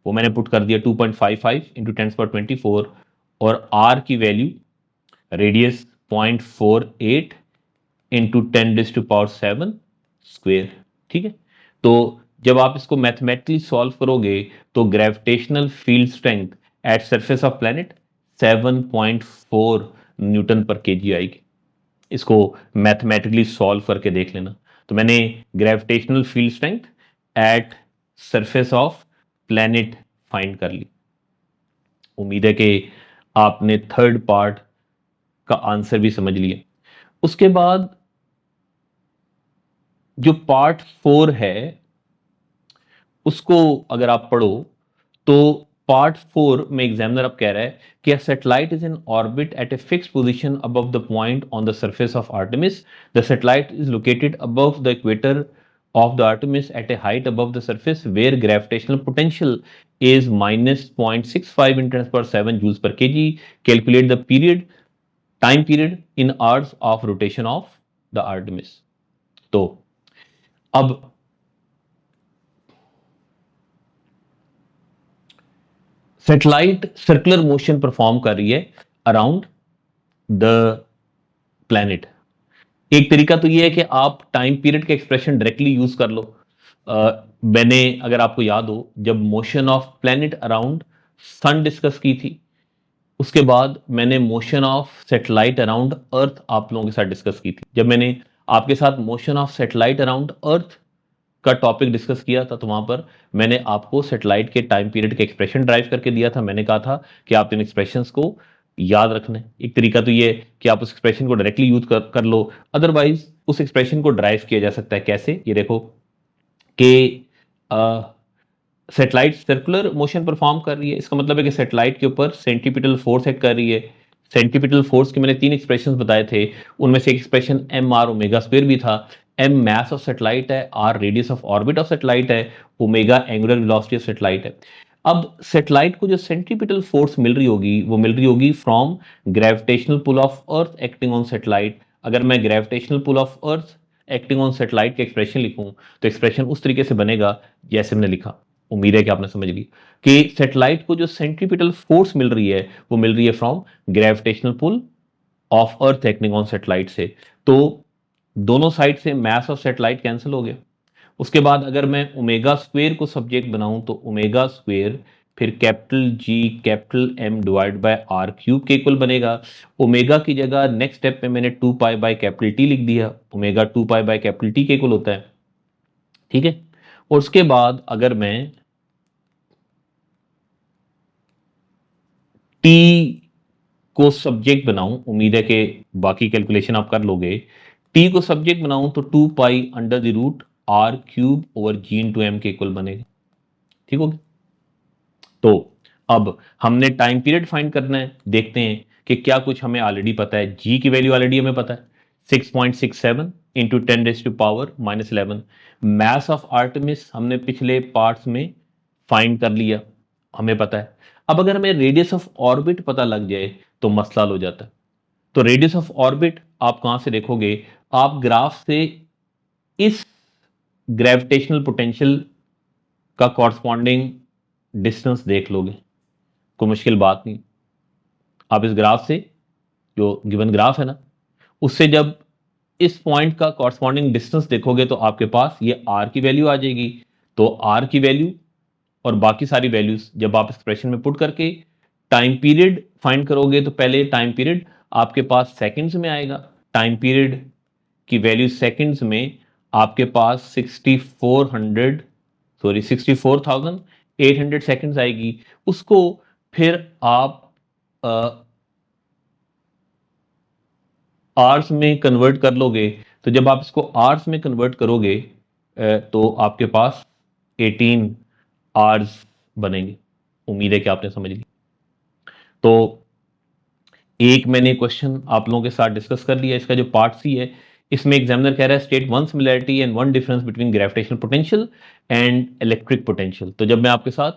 वो मैंने पुट कर दिया 2.55 इंटू 10⁻24, और आर की वैल्यू रेडियस 0.48 इंटू 10⁻7 स्क्वेयर। ठीक है, तो जब आप इसको मैथमेटिकली सॉल्व करोगे तो gravitational field strength at surface of planet 7.4 Newton पर केजी आएगी। इसको मैथमेटिकली सॉल्व करके देख लेना। तो मैंने gravitational field strength at surface of planet find कर ली। उम्मीद है कि आपने थर्ड पार्ट का आंसर भी समझ लिया। उसके बाद जो पार्ट 4 है उसको अगर आप पढ़ो तो पार्ट 4 में एग्जामिनर अब कह रहा है कि a satellite is in orbit at a fixed position above the point on the surface of Artemis. The satellite is located above the equator of the Artemis at a height above the surface where gravitational potential is minus 0.65 in 10⁻7 joules per kg. Calculate the time period in hours of rotation of the Artemis. तो अब satellite circular motion perform कर रही है around the planet. एक तरीका तो ये है कि आप टाइम पीरियड के एक्सप्रेशन डायरेक्टली यूज कर लो। मैंने अगर आपको याद हो जब motion of planet around sun discuss की थी, उसके बाद मैंने motion of satellite around earth आप लोगों के साथ डिस्कस की थी। जब मैंने आपके साथ मोशन ऑफ सैटेलाइट अराउंड अर्थ का टॉपिक डिस्कस किया था तो वहां पर मैंने आपको सैटेलाइट के टाइम पीरियड के एक्सप्रेशन ड्राइव करके दिया था। मैंने कहा था कि आप इन एक्सप्रेशंस को याद रखना है। एक तरीका तो ये है कि आप उस एक्सप्रेशन को डायरेक्टली यूज कर लो, अदरवाइज उस एक्सप्रेशन को ड्राइव किया जा सकता है। कैसे, ये देखो कि सैटेलाइट सर्कुलर मोशन परफॉर्म कर रही है, इसका मतलब है कि सैटेलाइट के ऊपर सेंटीपिटल फोर्स एक्ट कर रही है। सेंटीपिटल फोर्स के मैंने 3 एक्सप्रेशंस बताए थे, उनमें से एक expression m r omega square भी था। एम मास ऑफ सैटेलाइट है, r radius of orbit of satellite है, omega angular velocity of satellite है। अब सैटेलाइट को जो सेंट्रीपिटल फोर्स मिल रही होगी वो मिल रही होगी from gravitational pull of earth acting on satellite. अगर मैं gravitational pull of earth acting on satellite के एक्सप्रेशन लिखूं तो एक्सप्रेशन उस तरीके से बनेगा जैसे मैंने लिखा। उम्मीद है कि आपने समझ ली कि सैटेलाइट को जो सेंट्रीपिटल फोर्स मिल रही है वो मिल रही है from gravitational pull of earth acting on satellite से। तो दोनों साइड से मास ऑफ सैटेलाइट कैंसिल हो गया। उसके बाद अगर मैं ओमेगा स्क्वेयर को सब्जेक्ट बनाऊं तो ओमेगा स्क्वेयर फिर capital G capital M divide by R cube के इक्वल बनेगा। ओमेगा की जगह नेक्स्ट स्टेप पे मैंने 2 पाई बाय कैपिटल टी लिख दिया। Omega 2 pi by capital T के इक्वल होता है। ठीक है, और उसके बाद अगर मैं टी को सब्जेक्ट बनाऊं, उम्मीद है कि बाकी कैलकुलेशन आप कर लोगे। टी को सब्जेक्ट बनाऊं तो 2 pi under the root R cube over G into M के इक्वल बनेगा। ठीक हो गया। तो अब हमने टाइम पीरियड फाइंड करना है। देखते हैं कि क्या कुछ हमें ऑलरेडी पता है। जी की वैल्यू ऑलरेडी हमें पता है 6.67 इंटू 10⁻⁻11। मास ऑफ आर्टेमिस हमने पिछले पार्ट्स में फाइंड कर लिया, हमें पता है। अब अगर हमें रेडियस ऑफ ऑर्बिट पता लग जाए तो मसला हो जाता है। तो रेडियस ऑफ ऑर्बिट आप कहां से देखोगे, आप ग्राफ से इस ग्रेविटेशनल पोटेंशियल का कॉरस्पॉन्डिंग डिस्टेंस देख लोगे, कोई मुश्किल बात नहीं। आप इस ग्राफ से, जो गिवन ग्राफ है ना, उससे जब इस पॉइंट का कॉरस्पॉन्डिंग डिस्टेंस देखोगे तो आपके पास ये आर की वैल्यू आ जाएगी। तो आर की वैल्यू और बाकी सारी वैल्यूज जब आप एक्सप्रेशन में पुट करके टाइम पीरियड फाइंड करोगे तो पहले टाइम पीरियड आपके पास सेकंड्स में आएगा। टाइम पीरियड की वैल्यू सेकंड्स में आपके पास 64,800 सेकंड्स आएगी। उसको फिर आप आवर्स में कन्वर्ट कर लोगे। तो जब आप इसको आवर्स में कन्वर्ट करोगे तो आपके पास 18 आवर्स बनेंगे। उम्मीद है कि आपने समझ ली। तो एक मैंने क्वेश्चन आप लोगों के साथ डिस्कस कर लिया। इसका जो पार्ट सी है इसमें एग्जामिनर कह रहा है state one similarity and one difference between gravitational potential and electric potential. तो जब मैं आपके साथ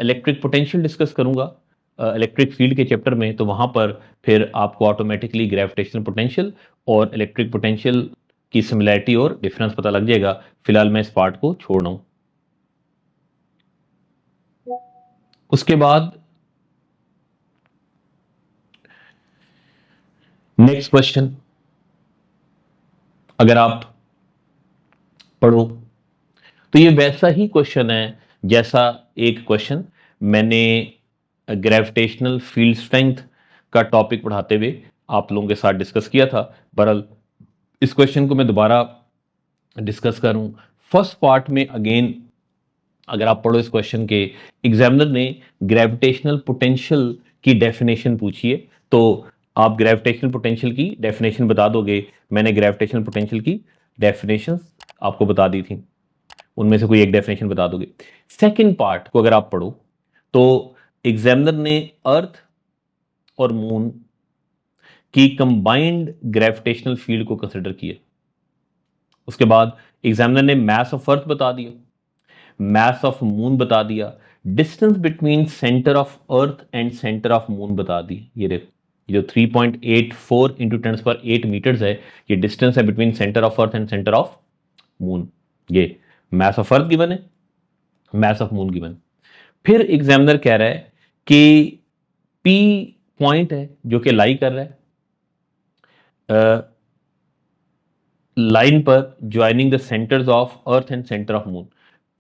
इलेक्ट्रिक पोटेंशियल डिस्कस करूंगा इलेक्ट्रिक फील्ड के चैप्टर में, तो वहां पर फिर आपको ऑटोमेटिकली ग्रेविटेशनल पोटेंशियल और इलेक्ट्रिक पोटेंशियल की सिमिलैरिटी और डिफरेंस पता लग जाएगा। फिलहाल मैं इस पार्ट को छोड़ रहा हूं। उसके बाद नेक्स्ट क्वेश्चन अगर आप पढ़ो तो ये वैसा ही क्वेश्चन है जैसा एक क्वेश्चन मैंने ग्रेविटेशनल फील्ड स्ट्रेंथ का टॉपिक पढ़ाते हुए आप लोगों के साथ डिस्कस किया था। बहरहाल इस क्वेश्चन को मैं दोबारा डिस्कस करूं। फर्स्ट पार्ट में अगेन अगर आप पढ़ो इस क्वेश्चन के, एग्जामिनर ने ग्रेविटेशनल पोटेंशियल की डेफिनेशन पूछी है, तो आप ग्रेविटेशनल पोटेंशियल की डेफिनेशन बता दोगे। मैंने ग्रेविटेशनल पोटेंशियल की डेफिनेशन आपको बता दी थी, उनमें से कोई एक डेफिनेशन बता दोगे। सेकंड पार्ट को अगर आप पढ़ो तो एग्जामिनर ने अर्थ और मून की कंबाइंड ग्रेविटेशनल फील्ड को कंसिडर किया। उसके बाद एग्जामिनर ने मास ऑफ अर्थ बता दिया, मास ऑफ मून बता दिया, distance between centre of earth and centre of moon बता दी। ये देखो, ये जो 3.84 इंटू 10⁸ मीटर्स है, ये डिस्टेंस है between centre of earth and centre of moon. ये मास ऑफ अर्थ गिवन है, मास ऑफ मून गिवन। फिर एग्जामिनर कह रहा है कि पी पॉइंट है जो कि लाई कर रहा है लाइन पर joining the centres of earth and centre of moon.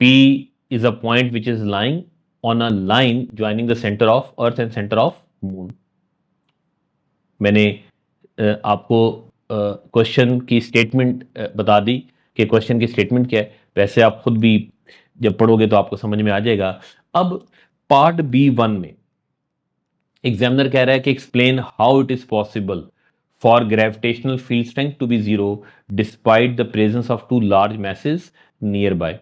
P is a point which is lying on a line joining the centre of earth and centre of moon. मैंने आपको question की स्टेटमेंट बता दी कि question की statement क्या है। वैसे आप खुद भी जब पढ़ोगे तो आपको समझ में आ जाएगा। अब पार्ट B1 में एग्जामिनर कह रहा है कि explain how it is possible for gravitational field strength to be zero despite the presence of two large masses nearby.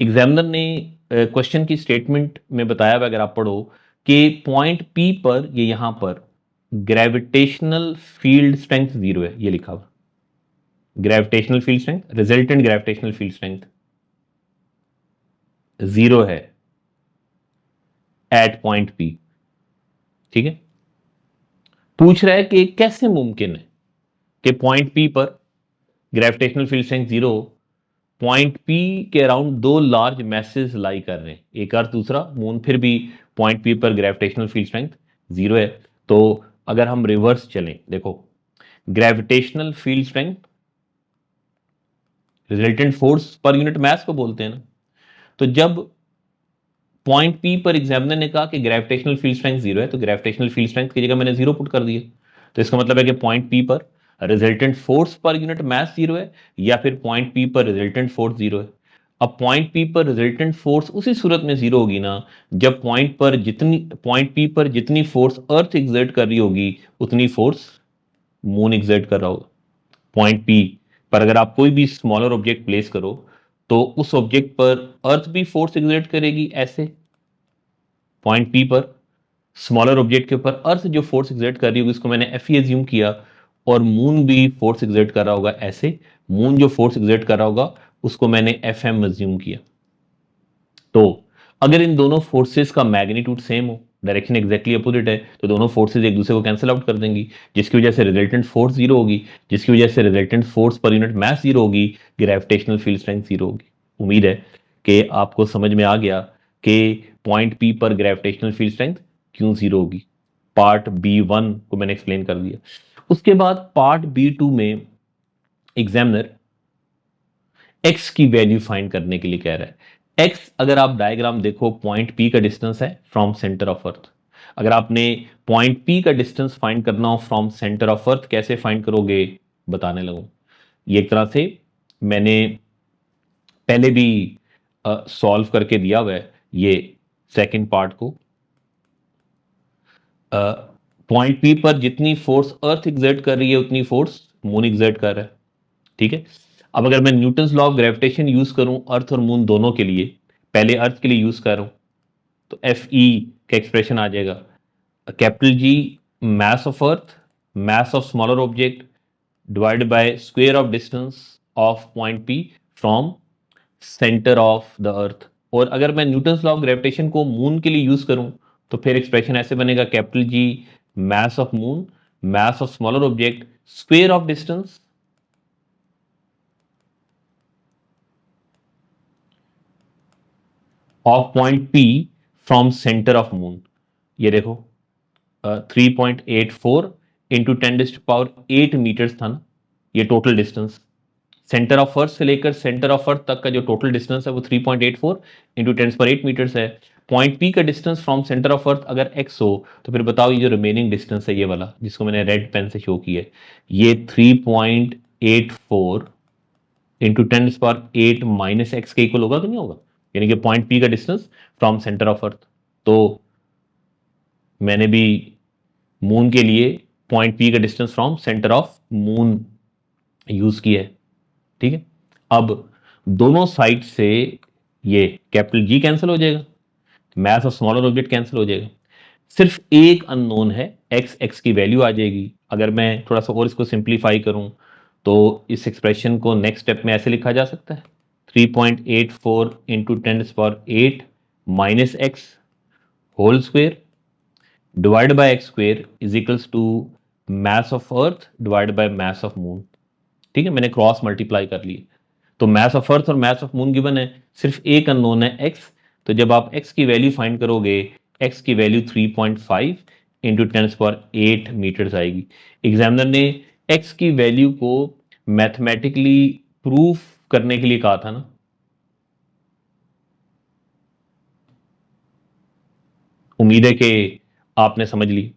Examiner ने क्वेश्चन की स्टेटमेंट में बताया हुआ, अगर आप पढ़ो, कि पॉइंट P पर, ये यहां पर ग्रेविटेशनल फील्ड स्ट्रेंथ जीरो है, ये लिखा हुआ gravitational field strength, resultant gravitational field strength zero है एट पॉइंट P। ठीक है, पूछ रहा है कि कैसे मुमकिन है कि पॉइंट P पर gravitational field strength zero, point P के अराउंड दो लार्ज मैसेज लाई कर रहे हैं, एक अर्थ दूसरा मून, फिर भी पॉइंट P पर ग्रेविटेशनल फील्ड स्ट्रेंथ जीरो है। तो अगर हम रिवर्स चलें, देखो gravitational field strength resultant force per unit mass को बोलते हैं ना। तो जब पॉइंट P पर एग्जामिनर ने कहा कि ग्रेविटेशनल फील्ड स्ट्रेंथ जीरो है, तो ग्रेविटेशनल फील्ड स्ट्रेंथ की जगह मैंने जीरो पुट कर दिया। तो इसका मतलब है कि पॉइंट P पर resultant force per unit mass zero है, या फिर पॉइंट P पर रिजल्टेंट फोर्स जीरो है। अब पॉइंट P पर रिजल्टेंट फोर्स उसी सूरत में जीरो होगी ना, जब पॉइंट P पर जितनी फोर्स अर्थ एग्जर्ट कर रही होगी उतनी फोर्स मून एग्जर्ट कर रहा होगा। पॉइंट P पर अगर आप कोई भी स्मॉलर ऑब्जेक्ट प्लेस करो तो उस ऑब्जेक्ट पर अर्थ भी फोर्स एग्जर्ट करेगी, ऐसे पॉइंट P पर स्मॉलर ऑब्जेक्ट के ऊपर अर्थ जो फोर्स एग्जर्ट कर रही होगी उसको मैंने Fe एज्यूम किया, और मून भी फोर्स एग्जर्ट कर रहा होगा, ऐसे मून जो फोर्स एग्जर्ट कर रहा होगा उसको मैंने Fm एज्यूम किया। तो अगर इन दोनों फोर्सेस का मैग्नीट्यूड सेम हो, डायरेक्शन एग्जैक्टली अपोजिट है, तो दोनों फोर्सेस एक दूसरे को कैंसिल आउट कर देंगी, जिसकी वजह से रिजल्टेंट फोर्स जीरो होगी, जिसकी वजह से resultant force per unit mass zero होगी, ग्रेविटेशनल फील्ड स्ट्रेंथ जीरो होगी। उम्मीद है कि आपको समझ में आ गया कि पॉइंट P पर ग्रेविटेशनल फील्ड स्ट्रेंथ क्यों जीरो होगी। पार्ट B1 को मैंने एक्सप्लेन कर दिया। उसके बाद पार्ट B2 में एग्जामिनर x की वैल्यू फाइंड करने के लिए कह रहा है। x, अगर आप डायग्राम देखो, पॉइंट P का डिस्टेंस है फ्रॉम सेंटर ऑफ अर्थ। अगर आपने पॉइंट P का डिस्टेंस फाइंड करना हो फ्रॉम सेंटर ऑफ अर्थ, कैसे फाइंड करोगे बताने लगूं। ये एक तरह से मैंने पहले भी सॉल्व करके दिया हुआ है ये सेकंड पार्ट को। पॉइंट P पर जितनी फोर्स अर्थ एग्जर्ट कर रही है उतनी फोर्स मून एग्जर्ट कर रहा है। ठीक है, अब अगर मैं Newton's law of gravitation use करूं अर्थ और मून दोनों के लिए, पहले अर्थ के लिए यूज कर रहा हूं, तो Fe का एक्सप्रेशन आ जाएगा capital G mass of earth, mass of smaller object divided by square of distance of point P from center of the earth। और अगर मैं न्यूटन्स लॉ ऑफ ग्रेविटेशन को मून के लिए यूज करूं तो फिर एक्सप्रेशन ऐसे बनेगा, capital G mass of moon, mass of smaller object, square of distance of point P from centre of moon. ये देखो 3.84 इंटू 10⁸ मीटर्स था ना, ये टोटल डिस्टेंस सेंटर ऑफ अर्थ से लेकर सेंटर ऑफ अर्थ तक का जो टोटल डिस्टेंस है वो 3.84 इंटू 10⁸ मीटर्स है। पॉइंट P का distance from centre of earth अगर x हो तो फिर बताओ ये जो रिमेनिंग डिस्टेंस है ये वाला जिसको मैंने रेड पेन से शो किया है, ये 3.84 इंटू 10⁸ माइनस एक्स के इक्वल होगा कि नहीं होगा, यानी कि पॉइंट P का डिस्टेंस फ्रॉम सेंटर ऑफ अर्थ। तो मैंने भी मून के लिए पॉइंट P का distance from centre of moon use किया है, ठीक है। अब दोनों साइड से ये कैपिटल G कैंसिल हो जाएगा, mass of smaller object cancel हो जाएगा, सिर्फ एक अननोन है x की वैल्यू आ जाएगी। अगर मैं थोड़ा सा और इसको सिंप्लीफाई करूं तो इस एक्सप्रेशन को नेक्स्ट स्टेप में ऐसे लिखा जा सकता है, 3.84 into 10⁸ minus X whole square divide by X square is equals to mass of earth divide by mass of moon. ठीक है, मैंने क्रॉस मल्टीप्लाई कर लिए तो मास ऑफ अर्थ और मास ऑफ मून गिवन है, सिर्फ एक अननोन है x। तो जब आप x की वैल्यू फाइंड करोगे, x की वैल्यू 3.5 इंटू 10⁸ मीटर्स आएगी। एग्जामिनर ने x की वैल्यू को मैथमेटिकली प्रूफ करने के लिए कहा था ना, उम्मीद है कि आपने समझ ली।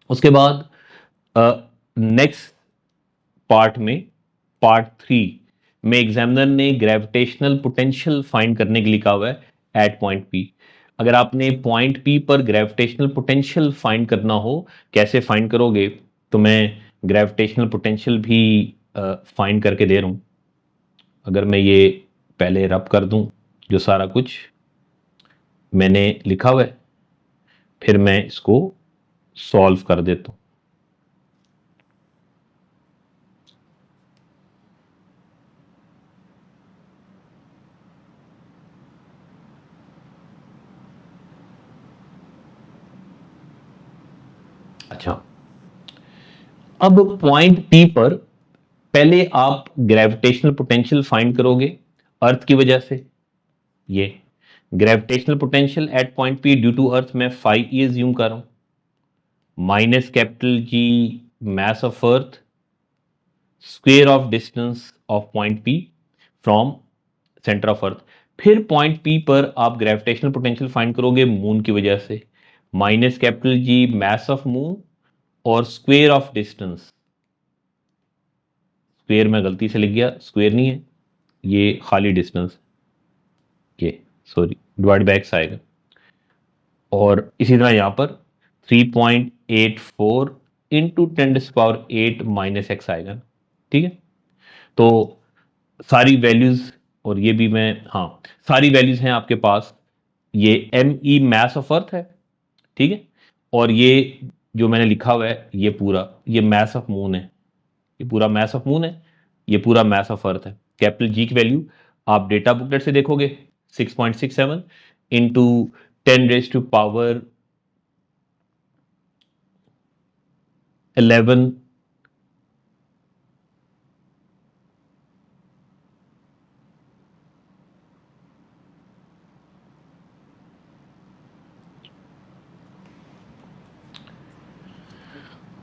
उसके बाद नेक्स्ट पार्ट में, पार्ट 3 में एग्जामिनर ने ग्रेविटेशनल पोटेंशियल फाइंड करने के लिए कहा हुआ है एट पॉइंट P। अगर आपने पॉइंट P पर ग्रेविटेशनल पोटेंशियल फाइंड करना हो, कैसे फाइंड करोगे, तो मैं ग्रेविटेशनल पोटेंशियल भी फाइंड करके दे रहा हूं। अगर मैं ये पहले रब कर दूं जो सारा कुछ मैंने लिखा हुआ है, फिर मैं इसको सॉल्व कर देता हूं। अच्छा, अब पॉइंट P पर पहले आप ग्रेविटेशनल पोटेंशियल फाइंड करोगे अर्थ की वजह से। ये gravitational potential at point P due to earth में 5e अज्यूम कर रहा हूं, minus capital G mass of earth square of distance of point P from centre of earth. फिर पॉइंट P पर आप ग्रेविटेशनल पोटेंशियल फाइंड करोगे moon की वजह से, minus capital G mass of moon और स्क्वायर ऑफ डिस्टेंस, स्क्वायर में गलती से लिख गया, स्क्वायर नहीं है ये, खाली डिस्टेंस, ये सॉरी डिवाइड बाय एक्स आएगा। और इसी तरह यहां पर 3.84 इंटू 10⁸ माइनस एक्स आएगा, ठीक है। तो सारी वैल्यूज, और ये भी मैं, हाँ सारी वैल्यूज हैं आपके पास। ये ME मास ऑफ अर्थ है, ठीक है, और ये जो मैंने लिखा हुआ है ये पूरा, ये मास ऑफ मून है, ये पूरा मास ऑफ मून है, ये पूरा मास ऑफ अर्थ है। कैपिटल G की वैल्यू आप डेटा बुकलेट से देखोगे 6.67 इंटू 10⁻11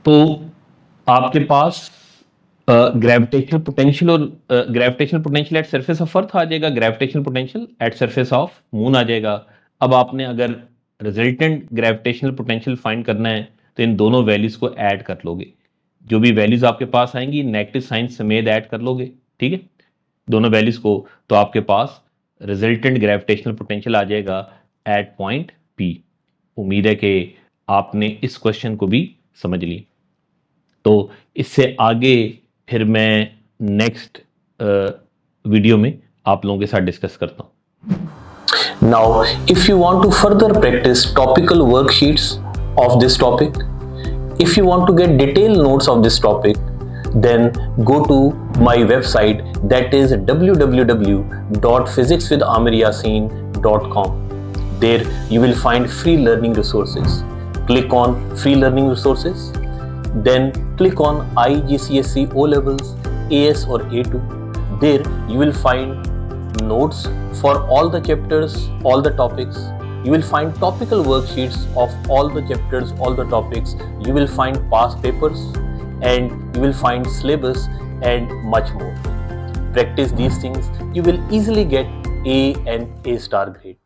तो आपके पास ग्रेविटेशनल पोटेंशियल और gravitational potential at surface of earth आ जाएगा, gravitational potential at surface of moon आ जाएगा। अब आपने अगर रिजल्टेंट ग्रेविटेशनल पोटेंशियल फाइंड करना है तो इन दोनों वैल्यूज को ऐड कर लोगे, जो भी वैल्यूज आपके पास आएंगी नेगेटिव साइन समेत ऐड कर लोगे, ठीक है, दोनों वैल्यूज को, तो आपके पास रिजल्टेंट ग्रेविटेशनल पोटेंशियल आ जाएगा एट पॉइंट P। उम्मीद है कि आपने इस क्वेश्चन को भी समझ लिया। तो इससे आगे फिर मैं नेक्स्ट वीडियो में आप लोगों के साथ डिस्कस करता हूं। Now, if you want to further practice topical worksheets of this topic, if you want to get detailed notes of this topic, then go to my website, that is www.physicswithamiryasin.com. There you will find free learning resources. Click on free learning resources, then click on IGCSE O levels, AS or A2. There you will find notes for all the chapters, all the topics. You will find topical worksheets of all the chapters, all the topics. You will find past papers, and you will find syllabus and much more. Practice these things, you will easily get A and A star grade.